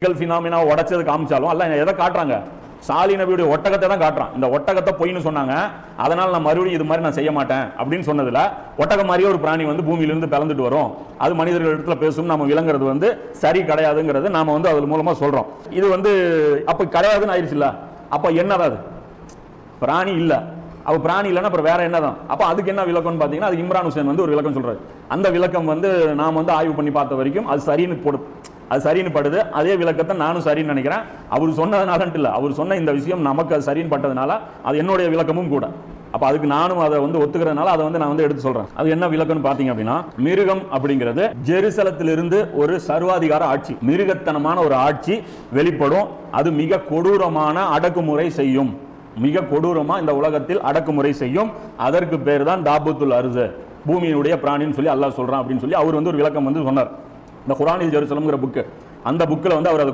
Phenomena உடைச்சது காமிச்சாலும் அல்ல எதை காட்டுறாங்க? சாலி நபியுடைய ஒட்டகத்தை தான் காட்டுறான். இந்த ஒட்டகத்தை பொய்னு சொன்னாங்க, அதனால நான் மறுபடியும் இது மாதிரி நான் செய்ய மாட்டேன் அப்படின்னு சொன்னதுல ஒட்டகம் மாதிரியே ஒரு பிராணி வந்து பூமியிலிருந்து பிளந்துட்டு வரும், அது மனிதர்கள் இடத்துல பேசும், நம்ம விளங்குறது வந்து சரி கிடையாதுங்கிறது நாம வந்து அது மூலமா சொல்றோம். இது வந்து அப்ப கிடையாதுன்னு ஆயிடுச்சுல்ல, அப்ப என்னதான் அது? பிராணி இல்ல, அவ பிராணி இல்லைன்னா அப்புறம் வேற என்னதான்? அப்ப அதுக்கு என்ன விளக்கம்னு பாத்தீங்கன்னா, அது இம்ரான் ஹுசைன் வந்து ஒரு விளக்கம் சொல்றாரு. அந்த விளக்கம் வந்து நாம் வந்து ஆய்வு பண்ணி பார்த்த வரைக்கும் அது சரின்னு அது சரின்னு படுது. அதே விளக்கத்தை நானும் சரின்னு நினைக்கிறேன். அவர் சொன்னதுனாலன்ட்டு இல்லை, அவர் சொன்ன இந்த விஷயம் நமக்கு அது சரின்னு பட்டதுனால அது என்னுடைய விளக்கமும் கூட. அப்ப அதுக்கு நானும் அதை வந்து ஒத்துக்கிறதுனால அதை வந்து நான் வந்து எடுத்து சொல்றேன். அது என்ன விளக்கம்னு பாத்தீங்க அப்படின்னா, மிருகம் அப்படிங்கிறது ஜெருசலத்திலிருந்து ஒரு சர்வாதிகார ஆட்சி, மிருகத்தனமான ஒரு ஆட்சி வெளிப்படும். அது மிக கொடூரமான அடக்குமுறை செய்யும், மிக கொடூரமா இந்த உலகத்தில் அடக்குமுறை செய்யும். அதற்கு பேர் தான் தாபுத்துல் அர்து, பூமியினுடைய பிராணின்னு சொல்லி அல்லாஹ் சொல்றான் அப்படின்னு சொல்லி அவர் வந்து ஒரு விளக்கம் வந்து சொன்னார். இந்த குர்ஆனில் ஜெருசலம்ங்கிற புக்கு, அந்த புக்கில் வந்து அவர்